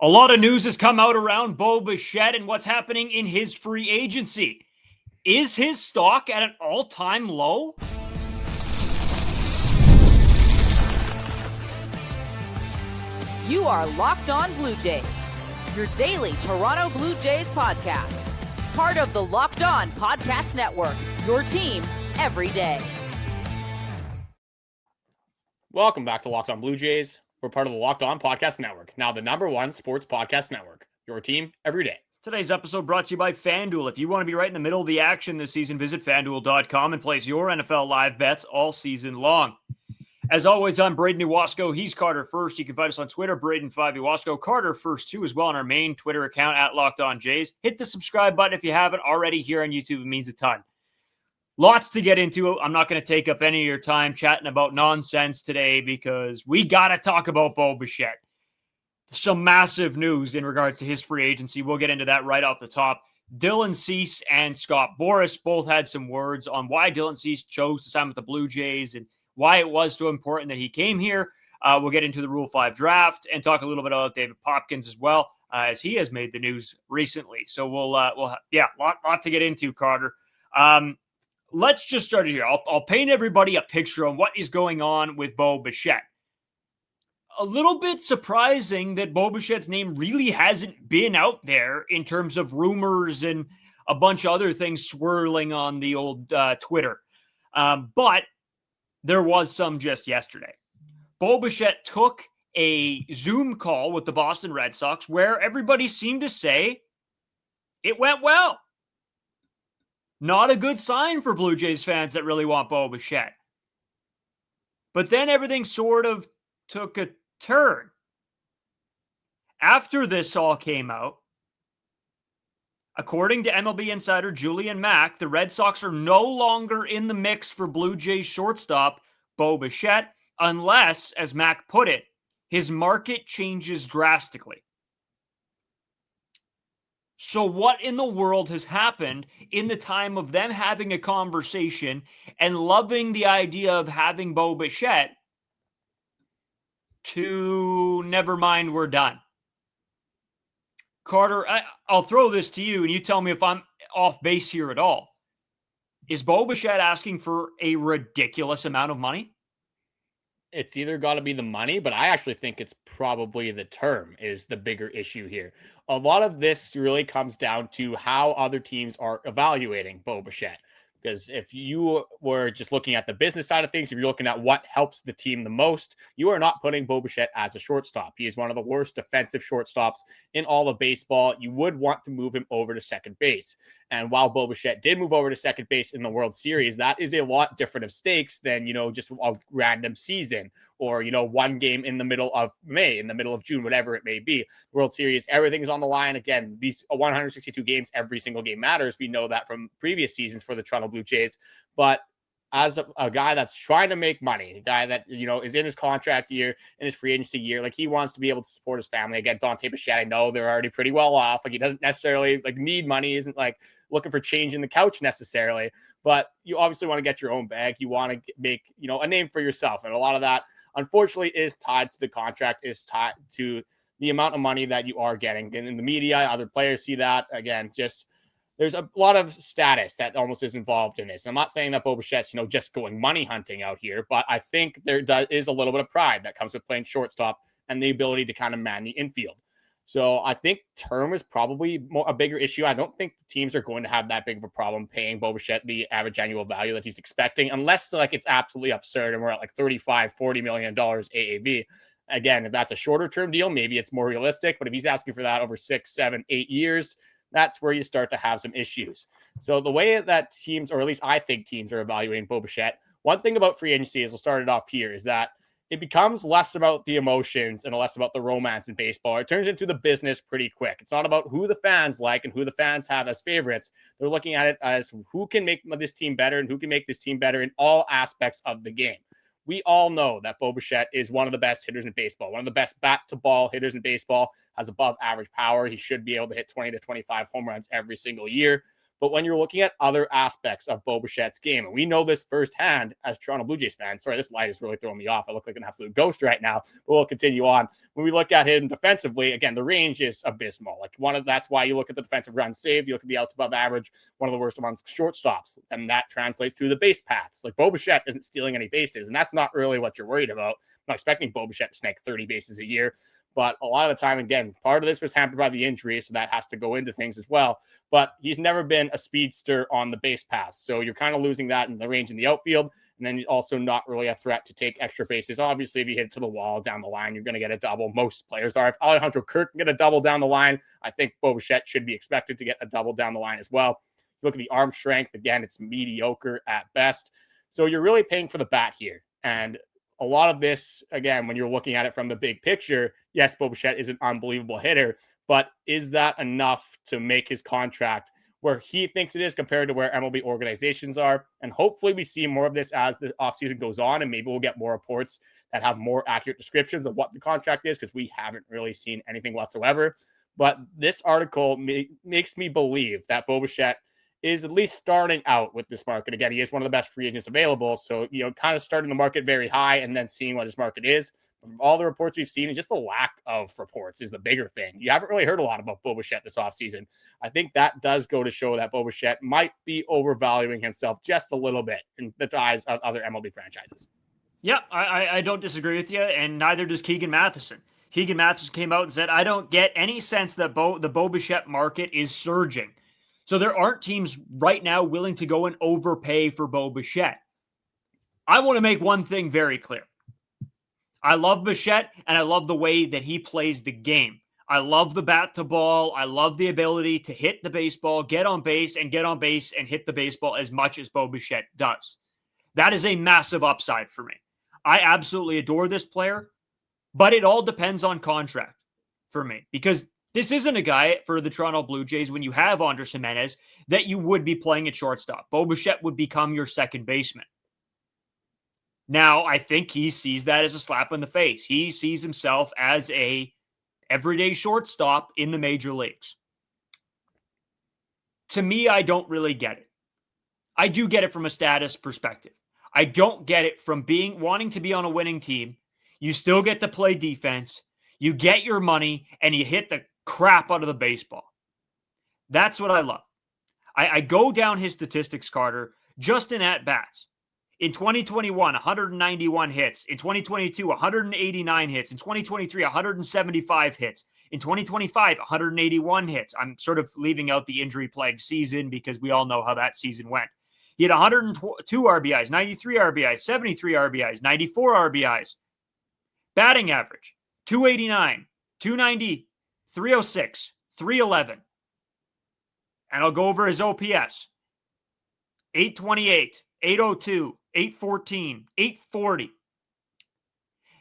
A lot of news has come out around Bo Bichette and what's happening in his free agency. Is his stock at an all-time low? You are Locked On Blue Jays, your daily Toronto Blue Jays podcast. Part of the Locked On Podcast Network, your team every day. Welcome back to Locked On Blue Jays. We're part of the Locked On Podcast Network, now the #1 sports podcast network, your team every day. Today's episode brought to you by FanDuel. If you want to be right in the middle of the action this season, visit FanDuel.com and place your NFL live bets all season long. As always, I'm Brayden Iwasko. He's Carter First. You can find us on Twitter, Brayden5Iwasko. Carter First, too, as well on our main Twitter account at Locked On Jays. Hit the subscribe button if you haven't already here on YouTube. It means a ton. Lots to get into. I'm not going to take up any of your time chatting about nonsense today because we got to talk about Bo Bichette. Some massive news in regards to his free agency. We'll get into that right off the top. Dylan Cease and Scott Boras both had some words on why Dylan Cease chose to sign with the Blue Jays and why it was so important that he came here. We'll get into the Rule 5 draft and talk a little bit about David Popkins as well, as he has made the news recently. So we'll lot to get into, Carter. Let's just start it here. I'll paint everybody a picture on what is going on with Bo Bichette. A little bit surprising that Bo Bichette's name really hasn't been out there in terms of rumors and a bunch of other things swirling on the old Twitter. But there was some just yesterday. Bo Bichette took a Zoom call with the Boston Red Sox where everybody seemed to say it went well. Not a good sign for Blue Jays fans that really want Bo Bichette. But then everything sort of took a turn. After this all came out, according to MLB insider Julian Mack, the Red Sox are no longer in the mix for Blue Jays shortstop Bo Bichette unless, as Mack put it, his market changes drastically. So what in the world has happened in the time of them having a conversation and loving the idea of having Bo Bichette to never mind, we're done? Carter, I'll throw this to you and you tell me if I'm off base here at all. Is Bo Bichette asking for a ridiculous amount of money? It's either got to be the money, but I actually think it's probably the term is the bigger issue here. A lot of this really comes down to how other teams are evaluating Bo Bichette. Because if you were just looking at the business side of things, if you're looking at what helps the team the most, you are not putting Bo Bichette as a shortstop. He is one of the worst defensive shortstops in all of baseball. You would want to move him over to second base. And while Bo Bichette did move over to second base in the World Series, that is a lot different of stakes than, just a random season or, one game in the middle of May, in the middle of June, whatever it may be. World Series, everything is on the line. Again, these 162 games, every single game matters. We know that from previous seasons for the Toronto Blue Jays. But as a guy that's trying to make money, a guy that, is in his contract year, in his free agency year, like he wants to be able to support his family. Again, Dante Bichette, I know they're already pretty well off. Like he doesn't necessarily need money, isn't looking for change in the couch necessarily, but you obviously want to get your own bag. You want to make, a name for yourself. And a lot of that, unfortunately, is tied to the contract, is tied to the amount of money that you are getting. And in the media, other players see that. Again, there's a lot of status that almost is involved in this. I'm not saying that Bo Bichette's, just going money hunting out here, but I think there is a little bit of pride that comes with playing shortstop and the ability to kind of man the infield. So I think term is probably a bigger issue. I don't think teams are going to have that big of a problem paying Bo Bichette the average annual value that he's expecting, unless it's absolutely absurd and we're at $35-40 million AAV. Again, if that's a shorter term deal, maybe it's more realistic. But if he's asking for that over 6, 7, 8 years, that's where you start to have some issues. So the way that teams, or at least I think teams, are evaluating Bo Bichette, one thing about free agency, as we'll start it off here, is that it becomes less about the emotions and less about the romance in baseball. It turns into the business pretty quick. It's not about who the fans like and who the fans have as favorites. They're looking at it as who can make this team better and who can make this team better in all aspects of the game. We all know that Bo Bichette is one of the best hitters in baseball, one of the best bat-to-ball hitters in baseball, has above average power. He should be able to hit 20 to 25 home runs every single year. But when you're looking at other aspects of Bo Bichette's game, and we know this firsthand as Toronto Blue Jays fans. Sorry, this light is really throwing me off. I look like an absolute ghost right now, but we'll continue on. When we look at him defensively, again, the range is abysmal. That's why you look at the defensive runs saved, you look at the outs above average, one of the worst amongst shortstops, and that translates to the base paths. Bo Bichette isn't stealing any bases, and that's not really what you're worried about. I'm not expecting Bo Bichette to snag 30 bases a year. But a lot of the time, again, part of this was hampered by the injury, so that has to go into things as well. But he's never been a speedster on the base path. So you're kind of losing that in the range in the outfield. And then he's also not really a threat to take extra bases. Obviously, if you hit it to the wall down the line, you're going to get a double. Most players are. If Alejandro Kirk can get a double down the line, I think Bo Bichette should be expected to get a double down the line as well. Look at the arm strength. Again, it's mediocre at best. So you're really paying for the bat here. And a lot of this, again, when you're looking at it from the big picture, yes, Bo Bichette is an unbelievable hitter, but is that enough to make his contract where he thinks it is compared to where MLB organizations are? And hopefully we see more of this as the offseason goes on, and maybe we'll get more reports that have more accurate descriptions of what the contract is, because we haven't really seen anything whatsoever. But this article makes me believe that Bo Bichette is at least starting out with this market. Again, he is one of the best free agents available. So, kind of starting the market very high and then seeing what his market is. From all the reports we've seen, and just the lack of reports is the bigger thing. You haven't really heard a lot about Bo Bichette this offseason. I think that does go to show that Bo Bichette might be overvaluing himself just a little bit in the eyes of other MLB franchises. Yeah, I don't disagree with you, and neither does Keegan Matheson. Keegan Matheson came out and said, I don't get any sense that the Bo Bichette market is surging. So there aren't teams right now willing to go and overpay for Bo Bichette. I want to make one thing very clear. I love Bichette, and I love the way that he plays the game. I love the bat to ball. I love the ability to hit the baseball, get on base and hit the baseball as much as Bo Bichette does. That is a massive upside for me. I absolutely adore this player, but it all depends on contract for me, because this isn't a guy for the Toronto Blue Jays when you have Andres Gimenez that you would be playing at shortstop. Bo Bichette would become your second baseman. Now, I think he sees that as a slap in the face. He sees himself as a everyday shortstop in the major leagues. To me, I don't really get it. I do get it from a status perspective. I don't get it from wanting to be on a winning team. You still get to play defense. You get your money, and you hit the crap out of the baseball. That's what I love. I go down his statistics, Carter, just in at-bats. In 2021, 191 hits. In 2022, 189 hits. In 2023, 175 hits. In 2025, 181 hits. I'm sort of leaving out the injury-plagued season because we all know how that season went. He had 102 RBIs, 93 RBIs, 73 RBIs, 94 RBIs. Batting average, 289, 290, 306, 311. And I'll go over his OPS. 828, 802, 814, 840.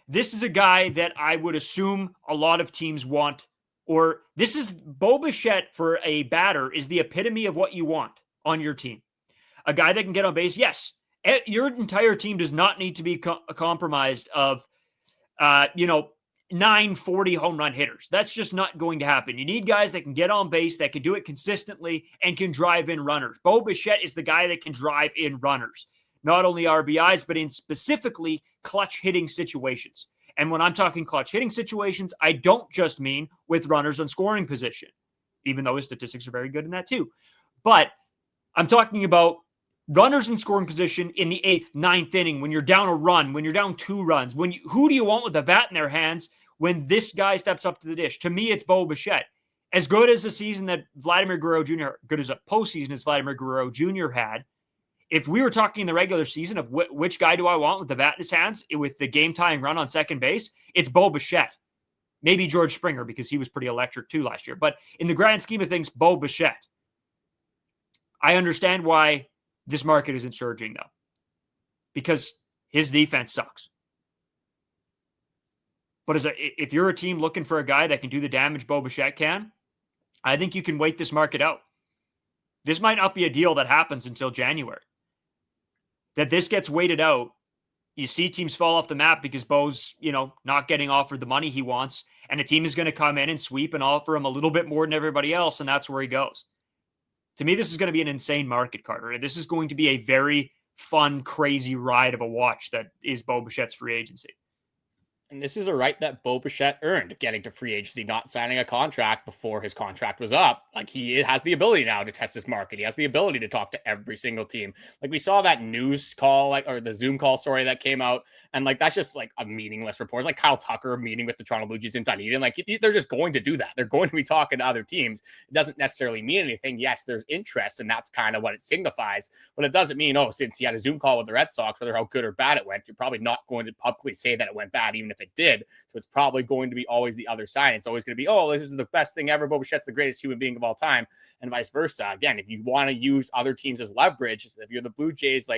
This is a guy that I would assume a lot of teams want, or this is Bo Bichette for a batter is the epitome of what you want on your team. A guy that can get on base. Yes, your entire team does not need to be compromised of, 940 home run hitters. That's just not going to happen. You need guys that can get on base, that can do it consistently, and can drive in runners. Bo Bichette is the guy that can drive in runners. Not only RBIs, but in specifically clutch hitting situations. And when I'm talking clutch hitting situations, I don't just mean with runners on scoring position, even though his statistics are very good in that too. But I'm talking about runners in scoring position in the 8th, 9th inning, when you're down a run, when you're down 2 runs, who do you want with a bat in their hands when this guy steps up to the dish? To me, it's Bo Bichette. As good as a season that Vladimir Guerrero Jr., good as a postseason as Vladimir Guerrero Jr. had, if we were talking in the regular season of which guy do I want with the bat in his hands with the game-tying run on second base, it's Bo Bichette. Maybe George Springer, because he was pretty electric too last year. But in the grand scheme of things, Bo Bichette. I understand why this market isn't surging, though, because his defense sucks. But if you're a team looking for a guy that can do the damage Bo Bichette can, I think you can wait this market out. This might not be a deal that happens until January. That this gets waited out. You see teams fall off the map because Bo's, not getting offered the money he wants, and a team is going to come in and sweep and offer him a little bit more than everybody else, and that's where he goes. To me, this is going to be an insane market, Carter. This is going to be a very fun, crazy ride of a watch that is Bo Bichette's free agency. And this is a right that Bo Bichette earned, getting to free agency, not signing a contract before his contract was up. Like, he has the ability now to test his market. He has the ability to talk to every single team. Like, we saw that news call, or the Zoom call story that came out, and that's just a meaningless report. It's like Kyle Tucker meeting with the Toronto Blue Jays in Dunedin. They're just going to do that. They're going to be talking to other teams. It doesn't necessarily mean anything. Yes, there's interest, and that's kind of what it signifies, but it doesn't mean, since he had a Zoom call with the Red Sox, whether how good or bad it went, you're probably not going to publicly say that it went bad, even if it did. So it's probably going to be always the other side. It's always going to be, this is the best thing ever. Bo Bichette's the greatest human being of all time, and vice versa. Again, if you want to use other teams as leverage, if you're the Blue Jays,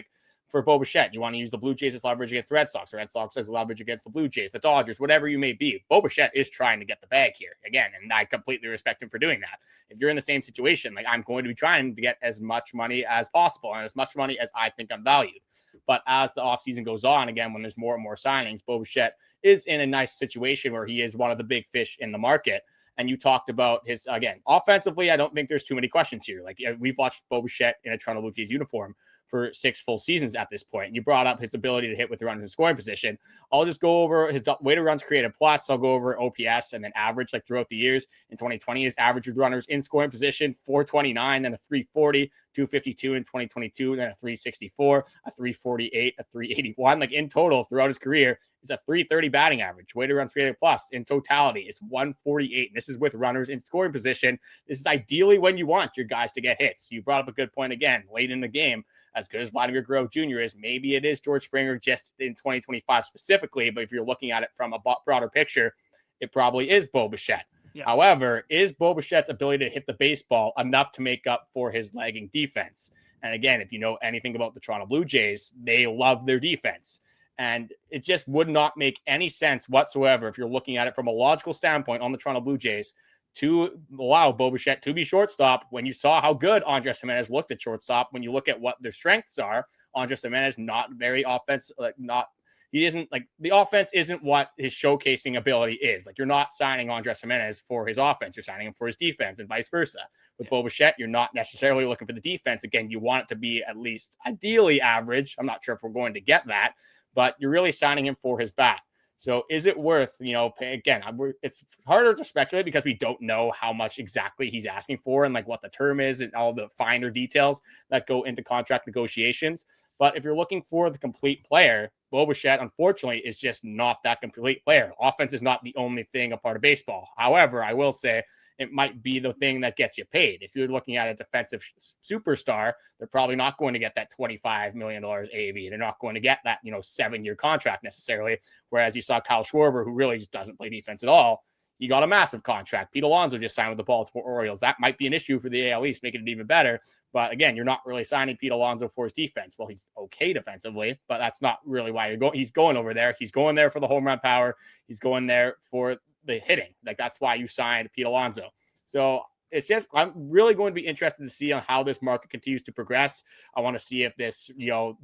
for Bo Bichette, you want to use the Blue Jays as leverage against the Red Sox, the Red Sox as leverage against the Blue Jays, the Dodgers, whatever you may be. Bo Bichette is trying to get the bag here again, and I completely respect him for doing that. If you're in the same situation, I'm going to be trying to get as much money as possible and as much money as I think I'm valued. But as the offseason goes on, again, when there's more and more signings, Bo Bichette is in a nice situation where he is one of the big fish in the market. And you talked about his, again, offensively, I don't think there's too many questions here. We've watched Bo Bichette in a Toronto Blue Jays uniform for 6 full seasons at this point. And you brought up his ability to hit with the runners in scoring position. I'll just go over his weighted runs created plus. I'll go over OPS and then average throughout the years. In 2020, his average with runners in scoring position, 429, then a 340, 252 in 2022, then a 364, a 348, a 381. In total throughout his career is a 330 batting average. Weighted runs created plus in totality is 148. And this is with runners in scoring position. This is ideally when you want your guys to get hits. You brought up a good point again, late in the game. As good as Vladimir Guerrero Jr. is, maybe it is George Springer just in 2025 specifically, but if you're looking at it from a broader picture, it probably is Bo Bichette. Yeah. However, is Bo Bichette's ability to hit the baseball enough to make up for his lagging defense? And again, if you know anything about the Toronto Blue Jays, they love their defense. And it just would not make any sense whatsoever if you're looking at it from a logical standpoint on the Toronto Blue Jays to allow Bo Bichette to be shortstop when you saw how good Andres Gimenez looked at shortstop. When you look at what their strengths are, Andres Gimenez not very offensive, the offense isn't what his showcasing ability is. You're not signing Andres Gimenez for his offense, you're signing him for his defense, and vice versa. With Bo Bichette, you're not necessarily looking for the defense. Again, you want it to be at least ideally average. I'm not sure if we're going to get that, but you're really signing him for his bat. So is it worth, again, it's harder to speculate because we don't know how much exactly he's asking for and what the term is and all the finer details that go into contract negotiations. But if you're looking for the complete player, Bo Bichette, unfortunately, is just not that complete player. Offense is not the only thing a part of baseball. However, I will say it might be the thing that gets you paid. If you're looking at a defensive superstar, they're probably not going to get that $25 million AAV. They're not going to get that, 7-year contract necessarily. Whereas you saw Kyle Schwarber, who really just doesn't play defense at all, he got a massive contract. Pete Alonso just signed with the Baltimore Orioles. That might be an issue for the AL East, making it even better. But again, you're not really signing Pete Alonso for his defense. Well, he's okay defensively, but that's not really why you're going. He's going over there. He's going there for the home run power. He's going there for the hitting. That's why you signed Pete Alonso. So it's just, I'm really going to be interested to see on how this market continues to progress. I want to see if this,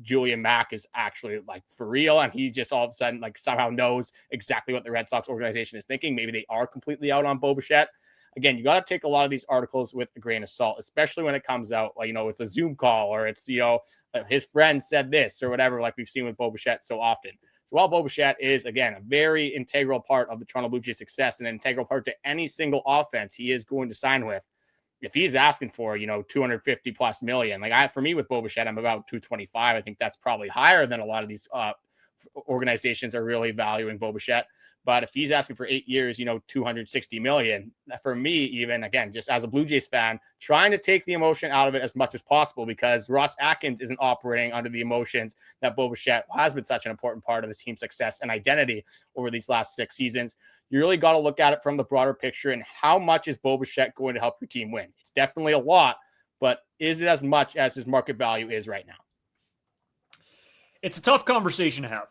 Julian Mack is actually for real. And he just all of a sudden, somehow knows exactly what the Red Sox organization is thinking. Maybe they are completely out on Bo Bichette. Again, you got to take a lot of these articles with a grain of salt, especially when it comes out, it's a Zoom call or it's, his friend said this or whatever, we've seen with Bo Bichette so often. So while Bo Bichette is, again, a very integral part of the Toronto Blue Jays' success and an integral part to any single offense he is going to sign with, if he's asking for, 250 plus million, for me with Bo Bichette, I'm about 225. I think that's probably higher than a lot of these organizations are really valuing Bo Bichette. But if he's asking for 8 years, 260 million, for me, even again, just as a Blue Jays fan, trying to take the emotion out of it as much as possible because Ross Atkins isn't operating under the emotions that Bo Bichette has been such an important part of his team's success and identity over these last 6 seasons. You really got to look at it from the broader picture and how much is Bo Bichette going to help your team win? It's definitely a lot, but is it as much as his market value is right now? It's a tough conversation to have.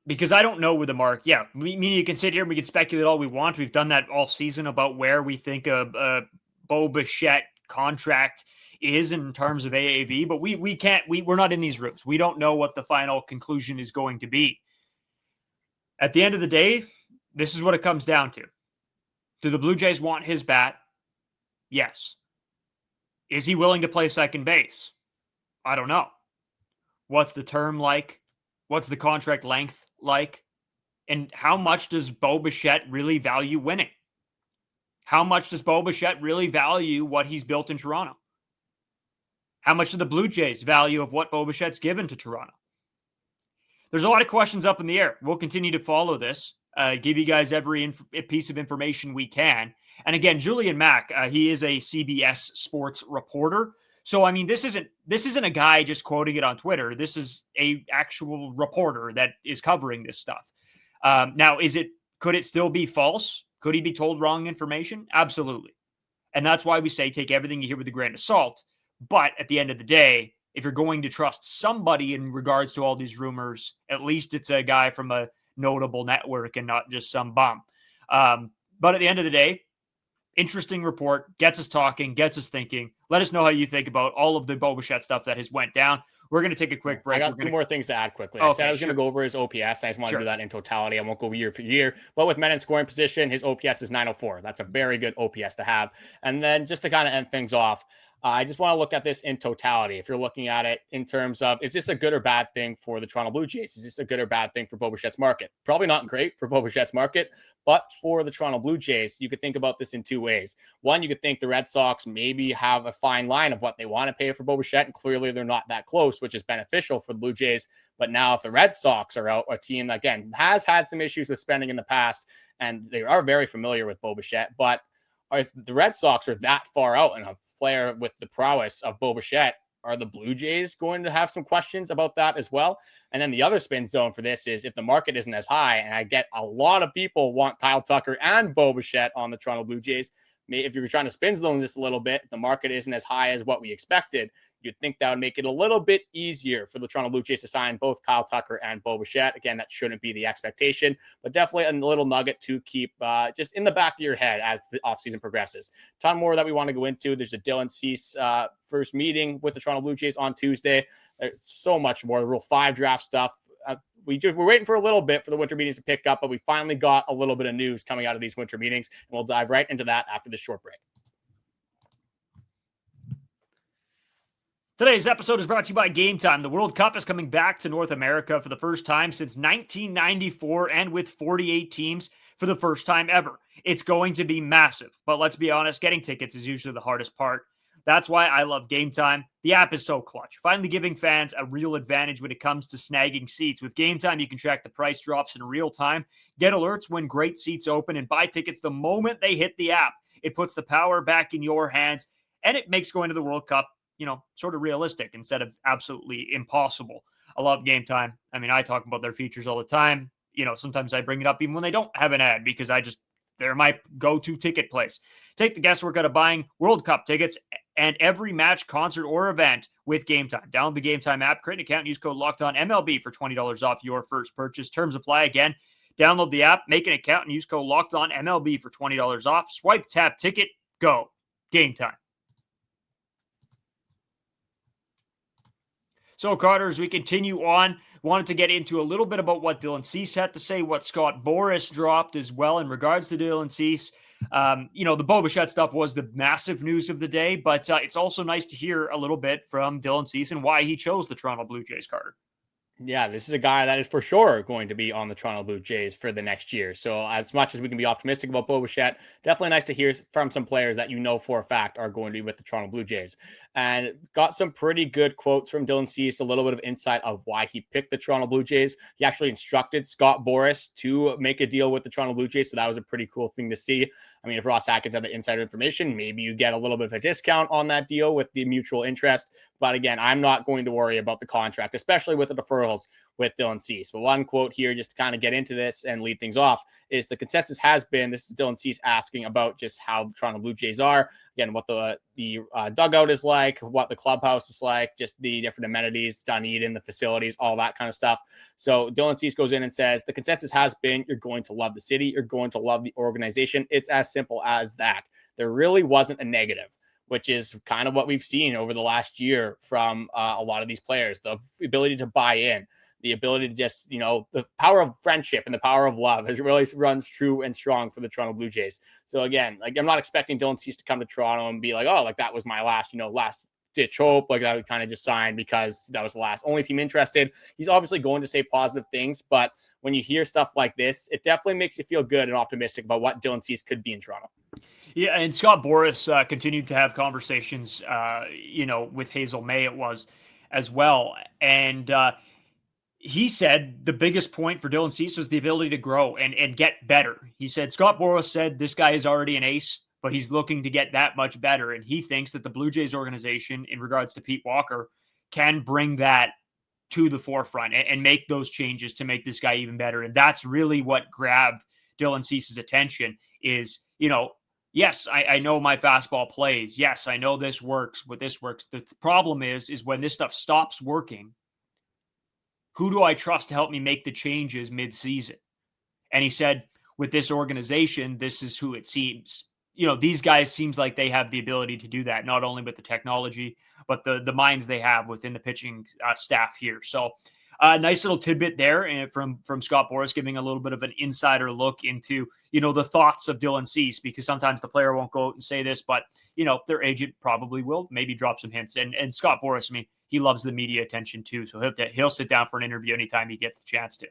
Because I don't know where the mark. Yeah, you can sit here and we can speculate all we want. We've done that all season about where we think a Bo Bichette contract is in terms of AAV, but we're not in these rooms. We don't know what the final conclusion is going to be. At the end of the day, this is what it comes down to. Do the Blue Jays want his bat? Yes. Is he willing to play second base? I don't know. What's the term like? What's the contract length like? And how much does Bo Bichette really value winning? How much does Bo Bichette really value what he's built in Toronto? How much do the Blue Jays value of what Bo Bichette's given to Toronto? There's a lot of questions up in the air. We'll continue to follow this, give you guys every piece of information we can. And again, Julian Mack, he is a CBS sports reporter. So, I mean, this isn't a guy just quoting it on Twitter. This is a actual reporter that is covering this stuff. Now, could it still be false? Could he be told wrong information? Absolutely. And that's why we say take everything you hear with a grain of salt. But at the end of the day, if you're going to trust somebody in regards to all these rumors, at least it's a guy from a notable network and not just some bum. But at the end of the day, interesting report, gets us talking, gets us thinking. Let us know how you think about all of the Bo Bichette stuff that has went down. We're going to take a quick break. I got two more things to add quickly. Okay, I said I was going to go over his OPS. I just want to do that in totality. I won't go year for year. But with men in scoring position, his OPS is 904. That's a very good OPS to have. And then just to kind of end things off, I just want to look at this in totality. If you're looking at it in terms of, is this a good or bad thing for the Toronto Blue Jays? Is this a good or bad thing for Bo Bichette's market? Probably not great for Bo Bichette's market, but for the Toronto Blue Jays, you could think about this in two ways. One, you could think the Red Sox maybe have a fine line of what they want to pay for Bo Bichette, and clearly they're not that close, which is beneficial for the Blue Jays. But now if the Red Sox are out, a team that, again, has had some issues with spending in the past, and they are very familiar with Bo Bichette, but if the Red Sox are that far out and a player with the prowess of Bo Bichette, are the Blue Jays going to have some questions about that as well? And then the other spin zone for this is if the market isn't as high, and I get a lot of people want Kyle Tucker and Bo Bichette on the Toronto Blue Jays. If you're trying to spin zone this a little bit, if the market isn't as high as what we expected, you'd think that would make it a little bit easier for the Toronto Blue Jays to sign both Kyle Tucker and Bo Bichette. Again, that shouldn't be the expectation, but definitely a little nugget to keep just in the back of your head as the offseason progresses. Ton more that we want to go into. There's a Dylan Cease first meeting with the Toronto Blue Jays on Tuesday. There's so much more. Rule 5 draft stuff. We're waiting for a little bit for the winter meetings to pick up, but we finally got a little bit of news coming out of these winter meetings, and we'll dive right into that after this short break. Today's episode is brought to you by Game Time. The World Cup is coming back to North America for the first time since 1994 and with 48 teams for the first time ever. It's going to be massive, but let's be honest, getting tickets is usually the hardest part. That's why I love Game Time. The app is so clutch, finally giving fans a real advantage when it comes to snagging seats. With Game Time, you can track the price drops in real time, get alerts when great seats open, and buy tickets the moment they hit the app. It puts the power back in your hands, and it makes going to the World Cup, sort of realistic instead of absolutely impossible. I love Game Time. I mean, I talk about their features all the time. Sometimes I bring it up even when they don't have an ad because they're my go-to ticket place. Take the guesswork out of buying World Cup tickets and every match, concert, or event with Game Time. Download the Game Time app, create an account, and use code LOCKEDONMLB for $20 off your first purchase. Terms apply. Again, download the app, make an account, and use code LOCKEDONMLB for $20 off. Swipe, tap, ticket, go. Game Time. So, Carter, as we continue on, wanted to get into a little bit about what Dylan Cease had to say, what Scott Boras dropped as well in regards to Dylan Cease. The Bo Bichette stuff was the massive news of the day, but it's also nice to hear a little bit from Dylan Cease and why he chose the Toronto Blue Jays, Carter. Yeah, this is a guy that is for sure going to be on the Toronto Blue Jays for the next year. So as much as we can be optimistic about Bo Bichette, definitely nice to hear from some players that for a fact are going to be with the Toronto Blue Jays. And got some pretty good quotes from Dylan Cease, a little bit of insight of why he picked the Toronto Blue Jays. He actually instructed Scott Boras to make a deal with the Toronto Blue Jays, so that was a pretty cool thing to see. I mean, if Ross Atkins had the insider information, maybe you get a little bit of a discount on that deal with the mutual interest. But again, I'm not going to worry about the contract, especially with the deferrals with Dylan Cease. But one quote here, just to kind of get into this and lead things off, is the consensus has been, this is Dylan Cease asking about just how the Toronto Blue Jays are. Again, what the dugout is like, what the clubhouse is like, just the different amenities, Dunedin, the facilities, all that kind of stuff. So Dylan Cease goes in and says, the consensus has been, you're going to love the city, you're going to love the organization. It's as simple as that. There really wasn't a negative, which is kind of what we've seen over the last year from a lot of these players, the ability to buy in. the ability to just, the power of friendship and the power of love has really runs true and strong for the Toronto Blue Jays. So again, like, I'm not expecting Dylan Cease to come to Toronto and be like, oh, like that was my last ditch hope. Like, I would kind of just sign because that was the only team interested. He's obviously going to say positive things, but when you hear stuff like this, it definitely makes you feel good and optimistic about what Dylan Cease could be in Toronto. Yeah, and Scott Boras continued to have conversations, with Hazel May it was as well. And he said the biggest point for Dylan Cease was the ability to grow and get better. He said, Scott Boras said this guy is already an ace, but he's looking to get that much better. And he thinks that the Blue Jays organization, in regards to Pete Walker, can bring that to the forefront and make those changes to make this guy even better. And that's really what grabbed Dylan Cease's attention is, yes, I know my fastball plays. Yes, I know this works, but this works. The problem is when this stuff stops working, who do I trust to help me make the changes mid-season? And he said, with this organization, this is who it seems. These guys seems like they have the ability to do that, not only with the technology, but the minds they have within the pitching staff here. So nice little tidbit there from Scott Boras, giving a little bit of an insider look into, the thoughts of Dylan Cease, because sometimes the player won't go out and say this, but, their agent probably will maybe drop some hints. And Scott Boras, I mean, he loves the media attention too. So he'll sit down for an interview anytime he gets the chance to.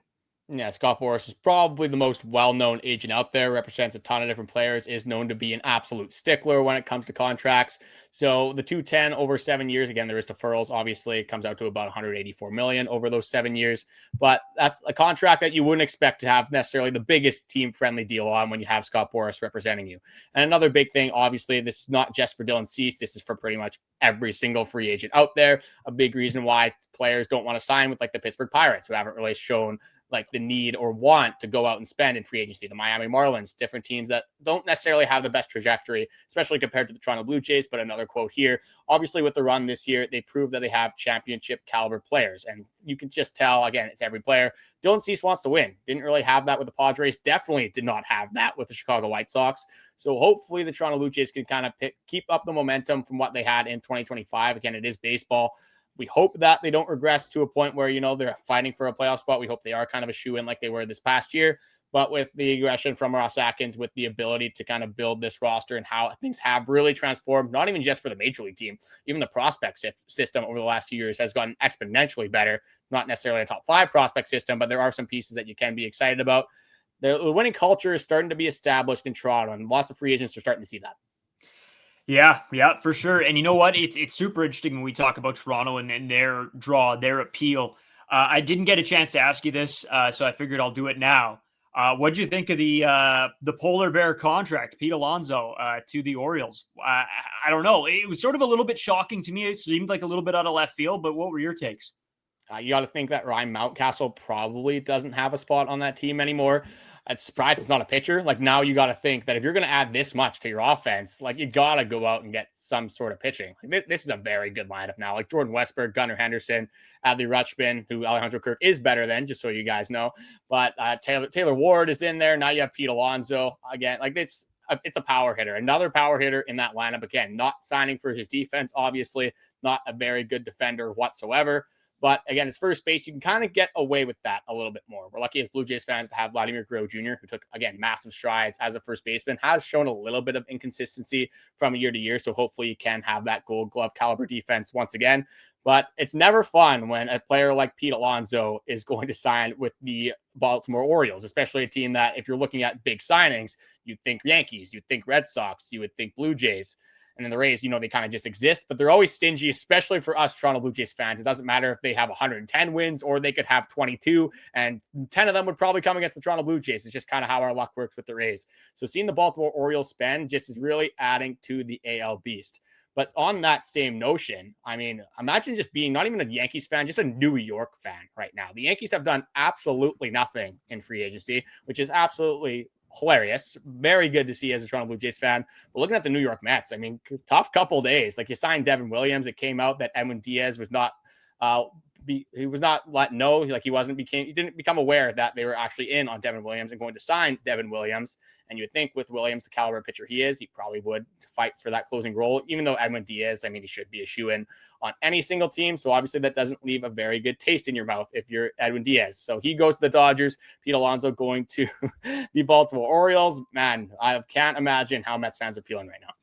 Yeah, Scott Boras is probably the most well-known agent out there, represents a ton of different players, is known to be an absolute stickler when it comes to contracts. So the 210 over 7 years, again, there is deferrals, obviously, it comes out to about $184 million over those 7 years. But that's a contract that you wouldn't expect to have necessarily the biggest team-friendly deal on when you have Scott Boras representing you. And another big thing, obviously, this is not just for Dylan Cease, this is for pretty much every single free agent out there. A big reason why players don't want to sign with like the Pittsburgh Pirates, who haven't really shown like the need or want to go out and spend in free agency. The Miami Marlins, different teams that don't necessarily have the best trajectory, especially compared to the Toronto Blue Jays. But another quote here, obviously with the run this year, they proved that they have championship caliber players. And you can just tell, again, it's every player. Dylan Cease wants to win. Didn't really have that with the Padres. Definitely did not have that with the Chicago White Sox. So hopefully the Toronto Blue Jays can kind of keep up the momentum from what they had in 2025. Again, it is baseball. We hope that they don't regress to a point where, they're fighting for a playoff spot. We hope they are kind of a shoe-in like they were this past year. But with the aggression from Ross Atkins, with the ability to kind of build this roster and how things have really transformed, not even just for the major league team, even the prospect system over the last few years has gotten exponentially better. Not necessarily a top 5 prospect system, but there are some pieces that you can be excited about. The winning culture is starting to be established in Toronto, and lots of free agents are starting to see that. Yeah, for sure. And you know what? It's super interesting when we talk about Toronto and their draw, their appeal. I didn't get a chance to ask you this, so I figured I'll do it now. What did you think of the polar bear contract, Pete Alonso, to the Orioles? I don't know. It was sort of a little bit shocking to me. It seemed like a little bit out of left field, but what were your takes? You got to think that Ryan Mountcastle probably doesn't have a spot on that team anymore. I'm surprised it's not a pitcher. Like, now you got to think that if you're going to add this much to your offense, like, you got to go out and get some sort of pitching. Like, this is a very good lineup now. Like Jordan Westberg, Gunnar Henderson, Adley Rutschman, who Alejandro Kirk is better than, just so you guys know. But Taylor Ward is in there. Now you have Pete Alonso. Again, like, it's a power hitter. Another power hitter in that lineup. Again, not signing for his defense, obviously. Not a very good defender whatsoever. But again, his first base, you can kind of get away with that a little bit more. We're lucky as Blue Jays fans to have Vladimir Guerrero Jr., who took, again, massive strides as a first baseman, has shown a little bit of inconsistency from year to year. So hopefully you can have that Gold Glove caliber defense once again. But it's never fun when a player like Pete Alonso is going to sign with the Baltimore Orioles, especially a team that, if you're looking at big signings, you'd think Yankees, you'd think Red Sox, you would think Blue Jays. And then the Rays, they kind of just exist, but they're always stingy, especially for us Toronto Blue Jays fans. It doesn't matter if they have 110 wins or they could have 22, and 10 of them would probably come against the Toronto Blue Jays. It's just kind of how our luck works with the Rays. So seeing the Baltimore Orioles spend just is really adding to the AL beast. But on that same notion, I mean, imagine just being not even a Yankees fan, just a New York fan right now. The Yankees have done absolutely nothing in free agency, which is absolutely hilarious. Very good to see as a Toronto Blue Jays fan. But looking at the New York Mets, I mean, tough couple days. Like, you signed Devin Williams. It came out that Edwin Diaz was not he was not let know, like he didn't become aware that they were actually in on Devin Williams and going to sign Devin Williams. And you would think with Williams, the caliber pitcher he is, he probably would fight for that closing role, even though Edwin Diaz, I mean, he should be a shoe-in on any single team. So obviously that doesn't leave a very good taste in your mouth if you're Edwin Diaz. So he goes to the Dodgers, Pete Alonso going to the Baltimore Orioles. Man, I can't imagine how Mets fans are feeling right now.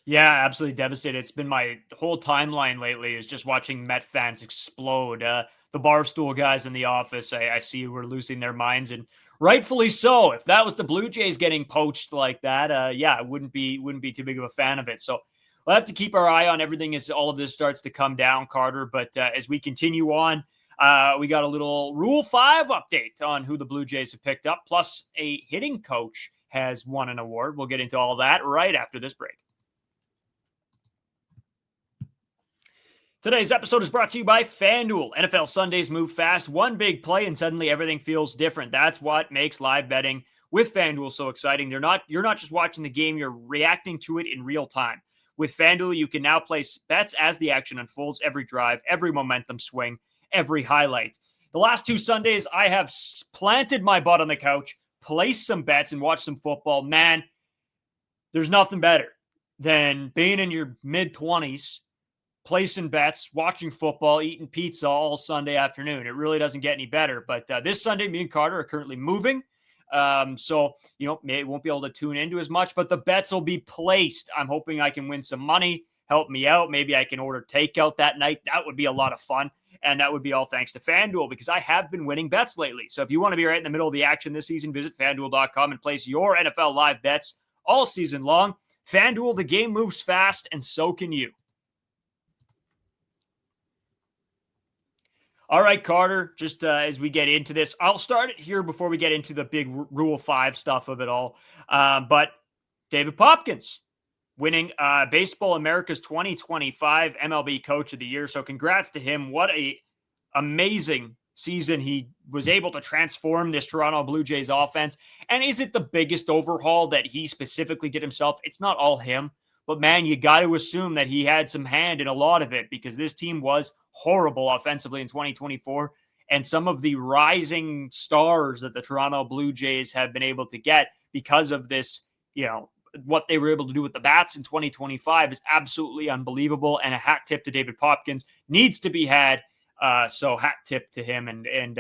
Yeah, absolutely devastated. It's been my whole timeline lately is just watching Met fans explode. The Barstool guys in the office, I see were losing their minds, and rightfully so. If that was the Blue Jays getting poached like that, I wouldn't be too big of a fan of it. So we'll have to keep our eye on everything as all of this starts to come down, Carter. But as we continue on, we got a little Rule 5 update on who the Blue Jays have picked up, plus a hitting coach has won an award. We'll get into all that right after this break. Today's episode is brought to you by FanDuel. NFL Sundays move fast. One big play and suddenly everything feels different. That's what makes live betting with FanDuel so exciting. You're not just watching the game, you're reacting to it in real time. With FanDuel, you can now place bets as the action unfolds, every drive, every momentum swing, every highlight. The last 2 Sundays, I have planted my butt on the couch, placed some bets, and watched some football. Man, there's nothing better than being in your mid-20s, placing bets, watching football, eating pizza all Sunday afternoon. It really doesn't get any better. But this Sunday, me and Carter are currently moving. So, maybe won't be able to tune into as much, but the bets will be placed. I'm hoping I can win some money, help me out. Maybe I can order takeout that night. That would be a lot of fun. And that would be all thanks to FanDuel because I have been winning bets lately. So if you want to be right in the middle of the action this season, visit FanDuel.com and place your NFL live bets all season long. FanDuel, the game moves fast, and so can you. All right, Carter, just as we get into this, I'll start it here before we get into the big Rule 5 stuff of it all. But David Popkins winning Baseball America's 2025 MLB Coach of the Year. So congrats to him. What a amazing season. He was able to transform this Toronto Blue Jays offense. And is it the biggest overhaul that he specifically did himself? It's not all him. But, man, you got to assume that he had some hand in a lot of it because this team was horrible offensively in 2024. And some of the rising stars that the Toronto Blue Jays have been able to get because of this, what they were able to do with the bats in 2025 is absolutely unbelievable. And a hat tip to David Popkins needs to be had. So hat tip to him. And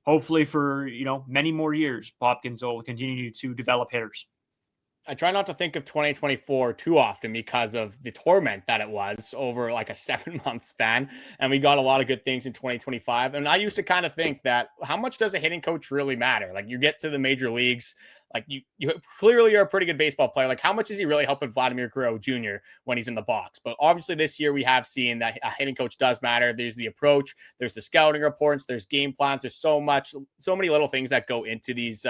hopefully for, many more years, Popkins will continue to develop hitters. I try not to think of 2024 too often because of the torment that it was over like a 7-month span. And we got a lot of good things in 2025. And I used to kind of think that how much does a hitting coach really matter? Like you get to the major leagues, like you clearly are a pretty good baseball player. Like how much is he really helping Vladimir Guerrero Jr. when he's in the box? But obviously this year we have seen that a hitting coach does matter. There's the approach, there's the scouting reports, there's game plans. There's so many little things that go into these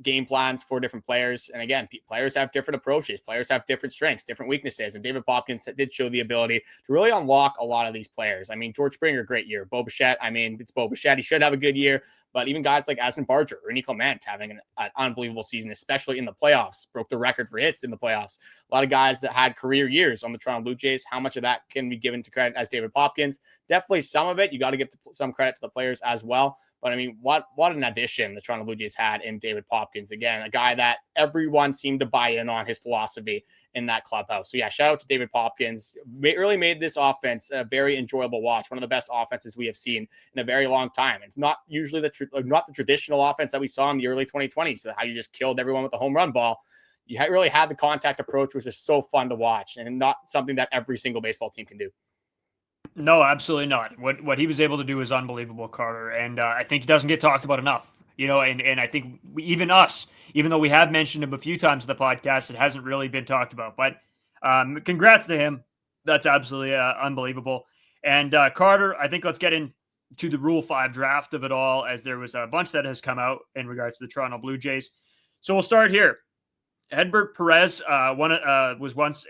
game plans for different players. And again, players have different approaches. Players have different strengths, different weaknesses. And David Popkins did show the ability to really unlock a lot of these players. I mean, George Springer, great year. Bo Bichette, it's Bo Bichette. He should have a good year. But even guys like Addison, Barger, Ernie, Clement having an unbelievable season, especially in the playoffs, broke the record for hits in the playoffs. A lot of guys that had career years on the Toronto Blue Jays. How much of that can be given to credit as David Popkins? Definitely some of it. You got to give some credit to the players as well. But I mean, what an addition the Toronto Blue Jays had in David Popkins. Again, a guy that everyone seemed to buy in on his philosophy in that clubhouse. So yeah, shout out to David Popkins. Really made this offense a very enjoyable watch. One of the best offenses we have seen in a very long time. It's not usually not the traditional offense that we saw in the early 2020s, so how you just killed everyone with the home run ball. You really had the contact approach, which is so fun to watch and not something that every single baseball team can do. No, absolutely not. What he was able to do is unbelievable, Carter. And I think he doesn't get talked about enough, and I think even though we have mentioned him a few times in the podcast, it hasn't really been talked about. But congrats to him. That's absolutely unbelievable. And Carter, I think let's get into the Rule 5 draft of it all, as there was a bunch that has come out in regards to the Toronto Blue Jays. So we'll start here. Hedbert Perez was once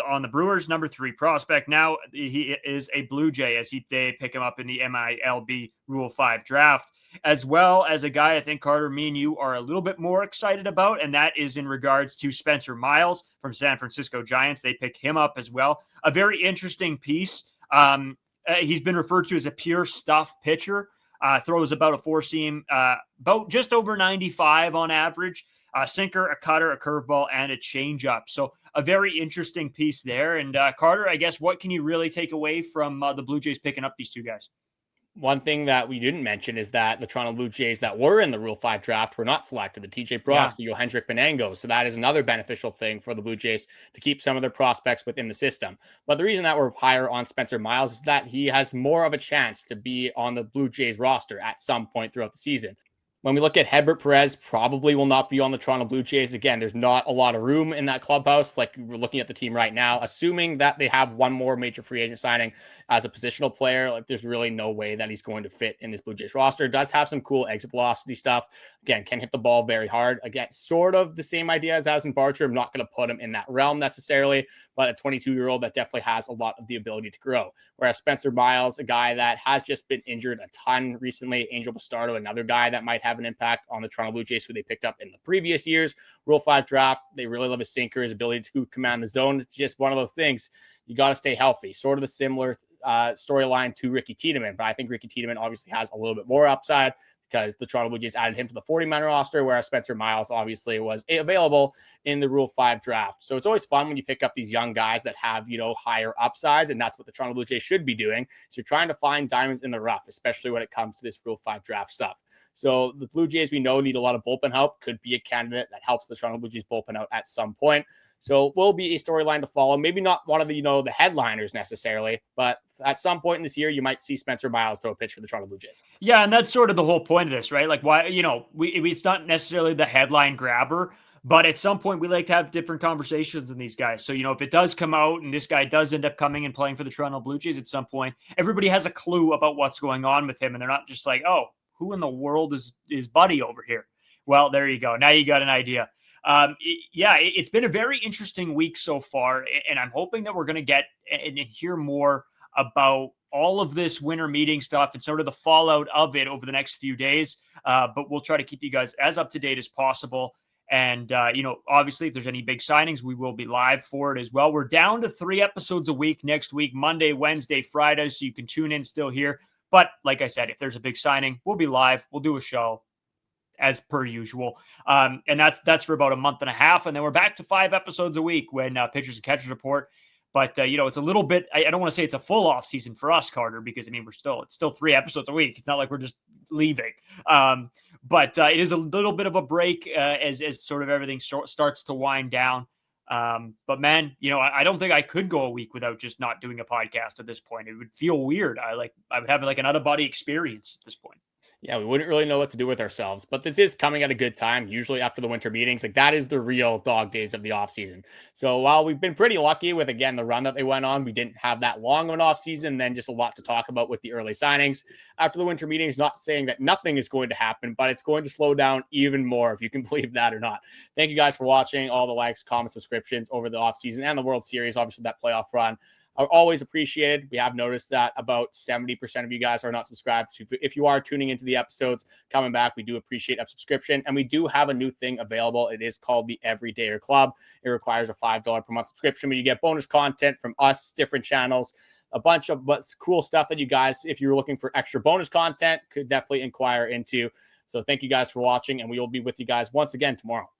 on the Brewers' number 3 prospect. Now he is a Blue Jay as they pick him up in the MILB Rule 5 draft, as well as a guy I think, Carter, me and you are a little bit more excited about, and that is in regards to Spencer Miles from San Francisco Giants. They pick him up as well. A very interesting piece. He's been referred to as a pure stuff pitcher. Throws about a four-seam, about just over 95 on average. A sinker, a cutter, a curveball, and a changeup. So a very interesting piece there. And Carter, I guess, what can you really take away from the Blue Jays picking up these two guys? One thing that we didn't mention is that the Toronto Blue Jays that were in the Rule 5 draft were not selected. The TJ Brooks, the Johendrick Benango. So that is another beneficial thing for the Blue Jays to keep some of their prospects within the system. But the reason that we're higher on Spencer Miles is that he has more of a chance to be on the Blue Jays roster at some point throughout the season. When we look at Hedbert Perez, probably will not be on the Toronto Blue Jays. Again, there's not a lot of room in that clubhouse. Like we're looking at the team right now, assuming that they have one more major free agent signing as a positional player, like there's really no way that he's going to fit in this Blue Jays roster. Does have some cool exit velocity stuff. Again, can hit the ball very hard. Again, sort of the same idea as Addison Barger. I'm not going to put him in that realm necessarily, but a 22-year-old that definitely has a lot of the ability to grow. Whereas Spencer Miles, a guy that has just been injured a ton recently. Angel Bastardo, another guy that might have an impact on the Toronto Blue Jays, who they picked up in the previous year's Rule 5 draft. They really love his sinker, his ability to command the zone. It's just one of those things. You got to stay healthy. Sort of the similar storyline to Ricky Tiedemann, but I think Ricky Tiedemann obviously has a little bit more upside because the Toronto Blue Jays added him to the 40-man roster, whereas Spencer Miles obviously was available in the Rule 5 draft. So it's always fun when you pick up these young guys that have, higher upsides, and that's what the Toronto Blue Jays should be doing. So you're trying to find diamonds in the rough, especially when it comes to this Rule 5 draft stuff. So the Blue Jays, we know, need a lot of bullpen help. Could be a candidate that helps the Toronto Blue Jays bullpen out at some point. So will be a storyline to follow. Maybe not one of the, the headliners necessarily, but at some point in this year, you might see Spencer Miles throw a pitch for the Toronto Blue Jays. Yeah, and that's sort of the whole point of this, right? Like why, it's not necessarily the headline grabber, but at some point we like to have different conversations in these guys. So, if it does come out and this guy does end up coming and playing for the Toronto Blue Jays at some point, everybody has a clue about what's going on with him. And they're not just like, oh, who in the world is Buddy over here? Well, there you go. Now you got an idea. It's been a very interesting week so far, and I'm hoping that we're going to get and hear more about all of this winter meeting stuff and sort of the fallout of it over the next few days. But we'll try to keep you guys as up to date as possible. And, obviously, if there's any big signings, we will be live for it as well. We're down to 3 episodes a week next week, Monday, Wednesday, Friday, so you can tune in still here. But like I said, if there's a big signing, we'll be live. We'll do a show as per usual. And that's for about a month and a half. And then we're back to 5 episodes a week when pitchers and catchers report. But, it's a little bit, I don't want to say it's a full off season for us, Carter, because it's still 3 episodes a week. It's not like we're just leaving. But it is a little bit of a break as sort of everything starts to wind down. But man, I don't think I could go a week without just not doing a podcast at this point. It would feel weird. I would have like an out-of-body experience at this point. Yeah, we wouldn't really know what to do with ourselves, but this is coming at a good time, usually after the winter meetings. Like that is the real dog days of the off season. So while we've been pretty lucky with, again, the run that they went on, we didn't have that long of an off season, then just a lot to talk about with the early signings. After the winter meetings, not saying that nothing is going to happen, but it's going to slow down even more, if you can believe that or not. Thank you guys for watching. All the likes, comments, subscriptions over the off season and the World Series, obviously that playoff run, are always appreciated. We have noticed that about 70% of you guys are not subscribed. So if you are tuning into the episodes, coming back, we do appreciate a subscription. And we do have a new thing available. It is called the Everydayer Club. It requires a $5 per month subscription, but you get bonus content from us, different channels, a bunch of cool stuff that you guys, if you're looking for extra bonus content, could definitely inquire into. So thank you guys for watching, and we will be with you guys once again tomorrow.